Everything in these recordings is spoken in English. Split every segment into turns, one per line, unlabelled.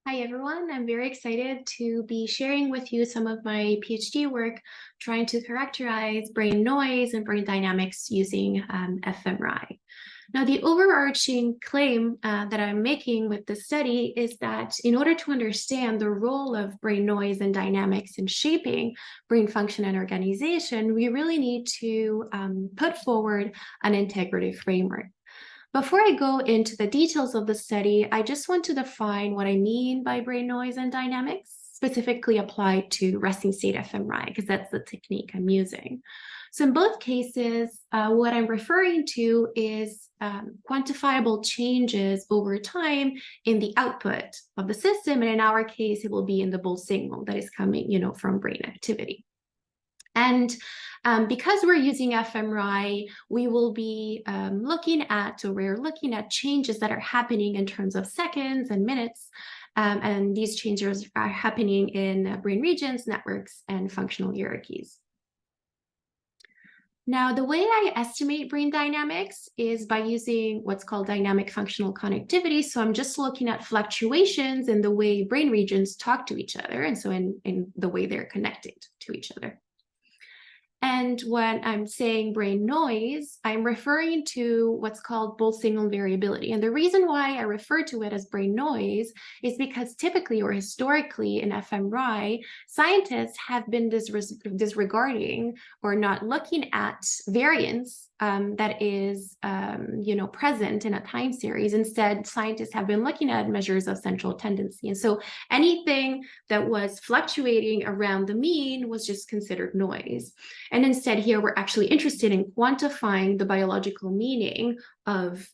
Hi, everyone. I'm very excited to be sharing with you some of my PhD work trying to characterize brain noise and brain dynamics using fMRI. Now, the overarching claim that I'm making with this study is that in order to understand the role of brain noise and dynamics in shaping brain function and organization, we really need to put forward an integrative framework. Before I go into the details of the study, I just want to define what I mean by brain noise and dynamics, specifically applied to resting state fMRI, because that's the technique I'm using. So in both cases, what I'm referring to is quantifiable changes over time in the output of the system. And in our case, it will be in the bull signal that is coming, from brain activity. And because we're using fMRI, we will be looking at changes that are happening in terms of seconds and minutes. And these changes are happening in brain regions, networks, and functional hierarchies. Now, the way I estimate brain dynamics is by using what's called dynamic functional connectivity. So I'm just looking at fluctuations in the way brain regions talk to each other, and so in the way they're connected to each other. And when I'm saying brain noise, I'm referring to what's called bull signal variability. And the reason why I refer to it as brain noise is because typically or historically in fMRI, scientists have been disregarding or not looking at variance that is present in a time series. Instead, scientists have been looking at measures of central tendency. And so anything that was fluctuating around the mean was just considered noise. And instead here, we're actually interested in quantifying the biological meaning of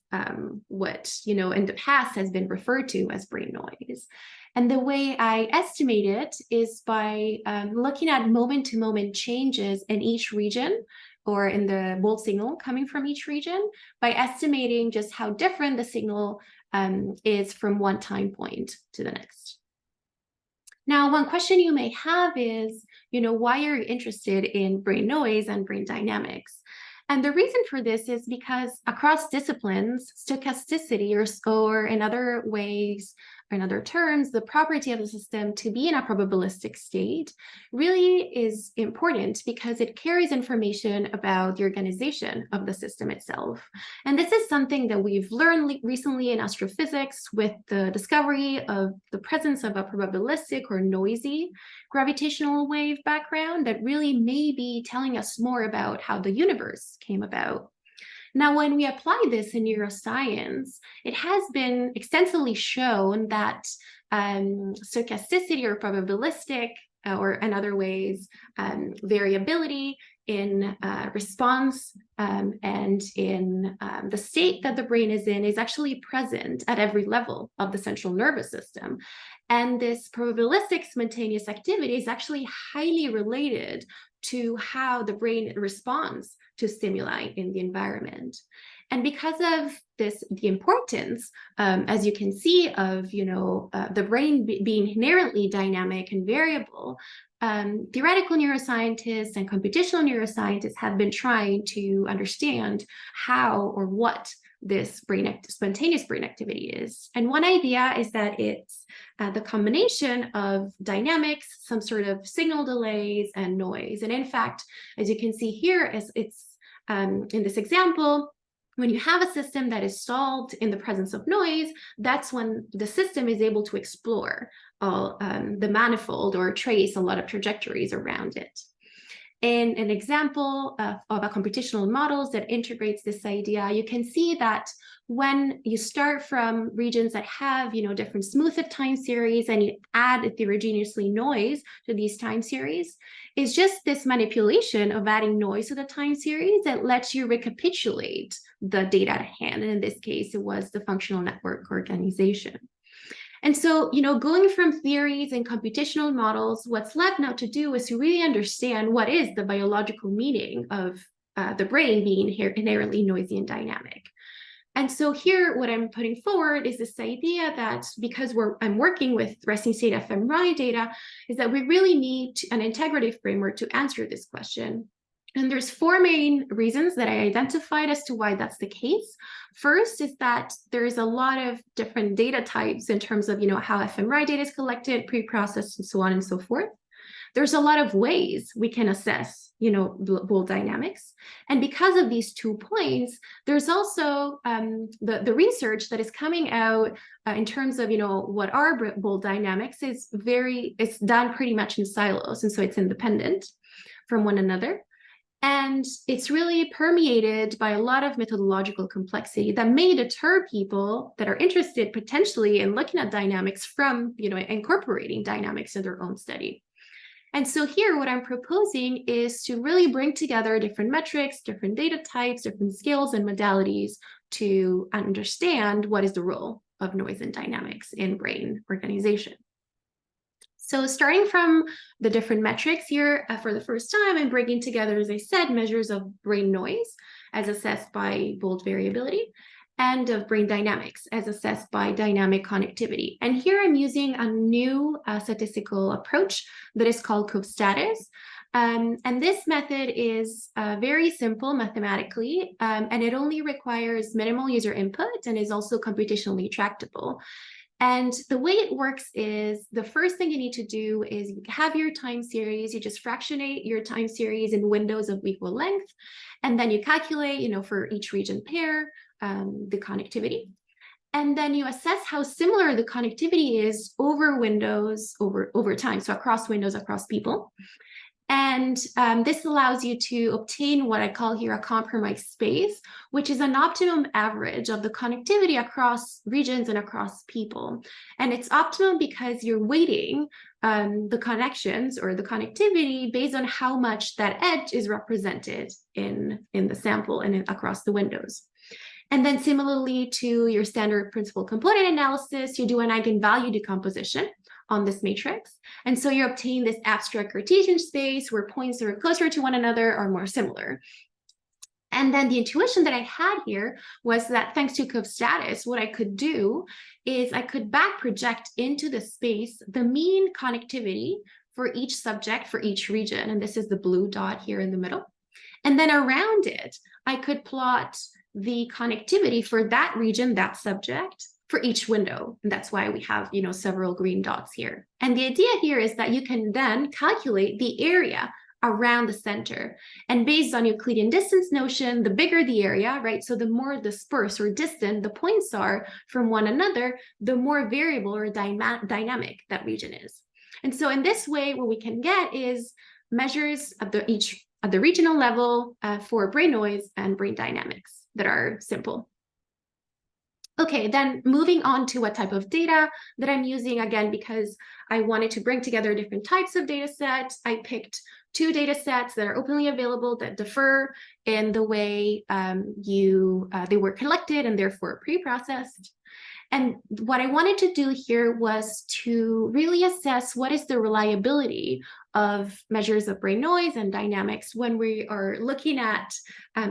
what, in the past has been referred to as brain noise. And the way I estimate it is by looking at moment-to-moment changes in each region or in the bull signal coming from each region by estimating just how different the signal is from one time point to the next. Now, one question you may have is, why are you interested in brain noise and brain dynamics? And the reason for this is because across disciplines, stochasticity or in other ways, or in other terms, the property of the system to be in a probabilistic state really is important because it carries information about the organization of the system itself. And this is something that we've learned recently in astrophysics with the discovery of the presence of a probabilistic or noisy gravitational wave background that really may be telling us more about how the universe came about. Now, when we apply this in neuroscience, it has been extensively shown that stochasticity or probabilistic, or in other ways, variability in response and in the state that the brain is in is actually present at every level of the central nervous system. And this probabilistic spontaneous activity is actually highly related to how the brain responds to stimuli in the environment. And because of this, the importance, as you can see, of the brain being inherently dynamic and variable, theoretical neuroscientists and computational neuroscientists have been trying to understand how or what this spontaneous brain activity is. And one idea is that it's the combination of dynamics, some sort of signal delays, and noise. And in fact, as you can see here, as it's in this example, when you have a system that is stalled in the presence of noise, that's when the system is able to explore all the manifold or trace a lot of trajectories around it. In an example of a computational models that integrates this idea, you can see that when you start from regions that have different smoothed time series and you add heterogeneously noise to these time series, it's just this manipulation of adding noise to the time series that lets you recapitulate the data at hand. And in this case, it was the functional network organization. And so, going from theories and computational models, what's left now to do is to really understand what is the biological meaning of the brain being inherently noisy and dynamic. And so here, what I'm putting forward is this idea that because I'm working with resting state fMRI data, is that we really need an integrative framework to answer this question. And there's four main reasons that I identified as to why that's the case. First is that there's a lot of different data types in terms of, how fMRI data is collected, pre-processed, and so on and so forth. There's a lot of ways we can assess, bold dynamics. And because of these 2 points, there's also the research that is coming out in terms of, what are bold dynamics it's done pretty much in silos. And so it's independent from one another. And it's really permeated by a lot of methodological complexity that may deter people that are interested potentially in looking at dynamics from, incorporating dynamics in their own study. And so here, what I'm proposing is to really bring together different metrics, different data types, different scales and modalities to understand what is the role of noise and dynamics in brain organization. So starting from the different metrics here, for the first time, I'm bringing together, as I said, measures of brain noise as assessed by bold variability, and of brain dynamics as assessed by dynamic connectivity. And here I'm using a new statistical approach that is called co-status. And this method is very simple mathematically, and it only requires minimal user input and is also computationally tractable. And the way it works is the first thing you need to do is you have your time series, you just fractionate your time series in windows of equal length, and then you calculate, for each region pair, the connectivity. And then you assess how similar the connectivity is over windows, over time, so across windows, across people. And this allows you to obtain what I call here a compromise space, which is an optimum average of the connectivity across regions and across people. And it's optimum because you're weighting the connections or the connectivity based on how much that edge is represented in the sample and across the windows. And then similarly to your standard principal component analysis, you do an eigenvalue decomposition on this matrix. And so you obtain this abstract Cartesian space where points that are closer to one another are more similar. And then the intuition that I had here was that thanks to co-status, what I could do is I could back project into the space the mean connectivity for each subject for each region. And this is the blue dot here in the middle. And then around it, I could plot the connectivity for that region, that subject, for each window. And that's why we have, several green dots here. And the idea here is that you can then calculate the area around the center. And based on Euclidean distance notion, the bigger the area, right? So the more dispersed or distant the points are from one another, the more variable or dynamic that region is. And so in this way, what we can get is measures at the regional level for brain noise and brain dynamics that are simple. Okay, then moving on to what type of data that I'm using, again, because I wanted to bring together different types of data sets, I picked 2 data sets that are openly available that differ in the way they were collected and therefore pre-processed. And what I wanted to do here was to really assess what is the reliability of measures of brain noise and dynamics when we are looking at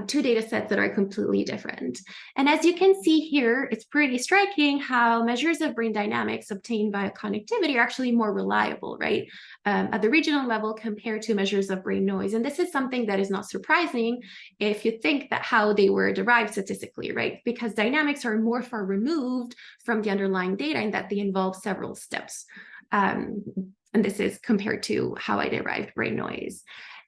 2 data sets that are completely different. And as you can see here, it's pretty striking how measures of brain dynamics obtained via connectivity are actually more reliable, right, at the regional level compared to measures of brain noise. And this is something that is not surprising if you think that how they were derived statistically, right, because dynamics are more far removed from the underlying data in that they involve several steps. And this is compared to how I derived brain noise.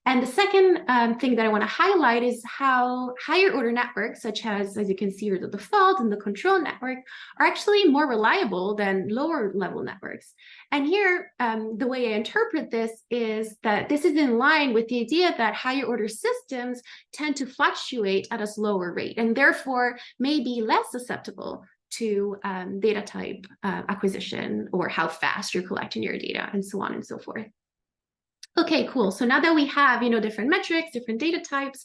And the second thing that I want to highlight is how higher order networks, such as you can see here, the default and the control network, are actually more reliable than lower level networks. And here, the way I interpret this is that this is in line with the idea that higher order systems tend to fluctuate at a slower rate and therefore may be less susceptible to data type acquisition or how fast you're collecting your data and so on and so forth. Okay, cool. So now that we have, different metrics, different data types,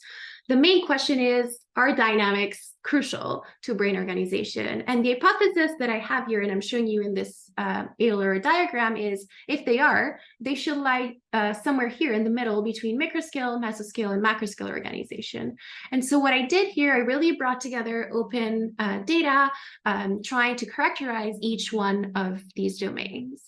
the main question is, are dynamics crucial to brain organization? And the hypothesis that I have here, and I'm showing you in this Euler diagram, is if they are, they should lie somewhere here in the middle between microscale, mesoscale, and macroscale organization. And so what I did here, I really brought together open data, trying to characterize each one of these domains.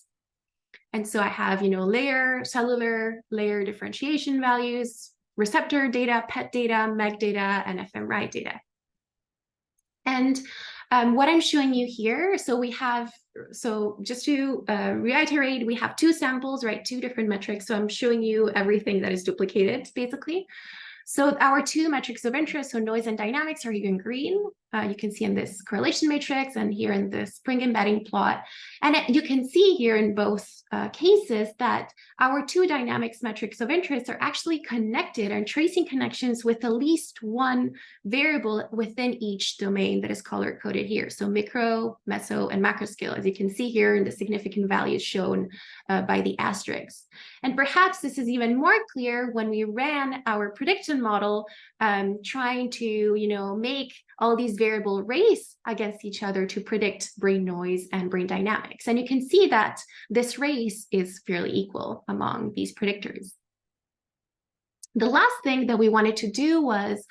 And so I have, layer, cellular, layer differentiation values, receptor data, PET data, MEG data, and fMRI data. And what I'm showing you here, so just to reiterate, we have two samples, right? Two different metrics. So I'm showing you everything that is duplicated, basically. So our two metrics of interest, so noise and dynamics, are here in green. You can see in this correlation matrix and here in the spring embedding plot. And you can see here in both cases that our two dynamics metrics of interest are actually connected and tracing connections with at least one variable within each domain that is color-coded here. So micro, meso, and macro scale, as you can see here in the significant values shown by the asterisks. And perhaps this is even more clear when we ran our prediction model, trying to, make all these variables race against each other to predict brain noise and brain dynamics. And you can see that this race is fairly equal among these predictors. The last thing that we wanted to do was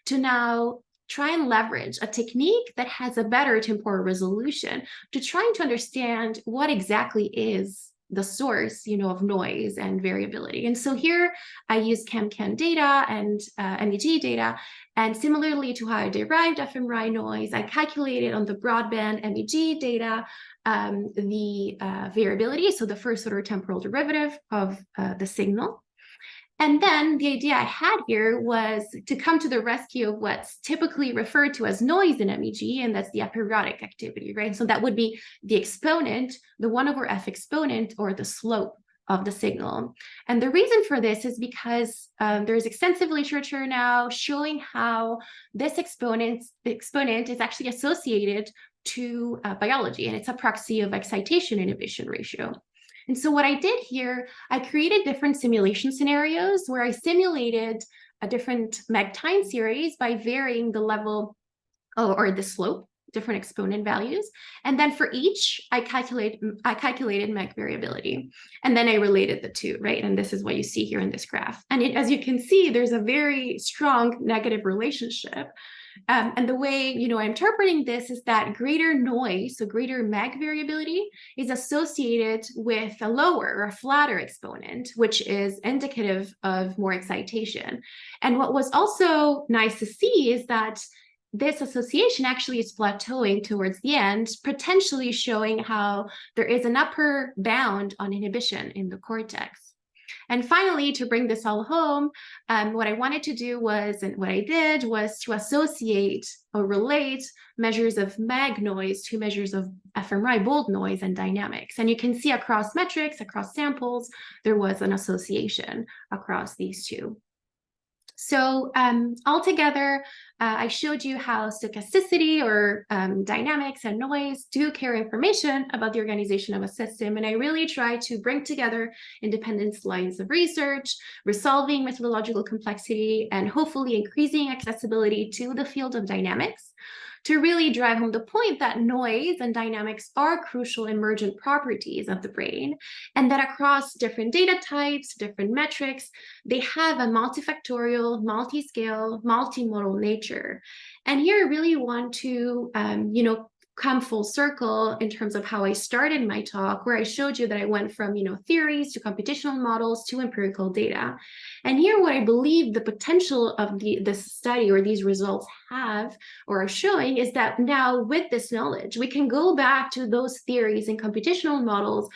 to now try and leverage a technique that has a better temporal resolution to trying to understand what exactly is the source, of noise and variability. And so here I use CAM-CAN data and MEG data. And similarly to how I derived fMRI noise, I calculated on the broadband MEG data the variability, so the first order temporal derivative of the signal. And then the idea I had here was to come to the rescue of what's typically referred to as noise in MEG, and that's the aperiodic activity, right? So that would be the exponent, the 1 over f exponent, or the slope of the signal. And the reason for this is because there's extensive literature now showing how this exponent is actually associated to biology, and it's a proxy of excitation inhibition ratio. And so what I did here, I created different simulation scenarios where I simulated a different MEG time series by varying the level or the slope, different exponent values. And then for each, I calculated MEG variability. And then I related the two, right? And this is what you see here in this graph. And as you can see, there's a very strong negative relationship. And the way, I'm interpreting this is that greater noise, so greater MEG variability, is associated with a lower or a flatter exponent, which is indicative of more excitation. And what was also nice to see is that this association actually is plateauing towards the end, potentially showing how there is an upper bound on inhibition in the cortex. And finally, to bring this all home, what I wanted to do was, and what I did was to associate or relate measures of MEG noise to measures of fMRI bold noise and dynamics. And you can see across metrics, across samples, there was an association across these two. So altogether, I showed you how stochasticity or dynamics and noise do carry information about the organization of a system. And I really try to bring together independent lines of research, resolving methodological complexity, and hopefully increasing accessibility to the field of dynamics, to really drive home the point that noise and dynamics are crucial emergent properties of the brain, and that across different data types, different metrics, they have a multifactorial, multiscale, multimodal nature. And here I really want to, come full circle in terms of how I started my talk, where I showed you that I went from, theories to computational models to empirical data. And here what I believe the potential of this study or these results have or are showing is that now with this knowledge, we can go back to those theories and computational models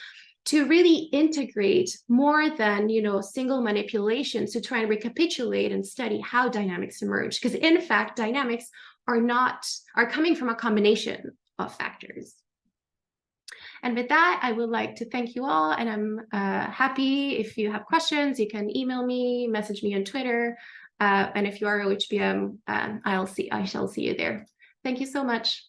to really integrate more than, single manipulations to try and recapitulate and study how dynamics emerge. Because in fact, dynamics are coming from a combination of factors. And with that, I would like to thank you all, and I'm happy if you have questions, you can email me, message me on Twitter, and if you are OHBM, I shall see you there. Thank you so much.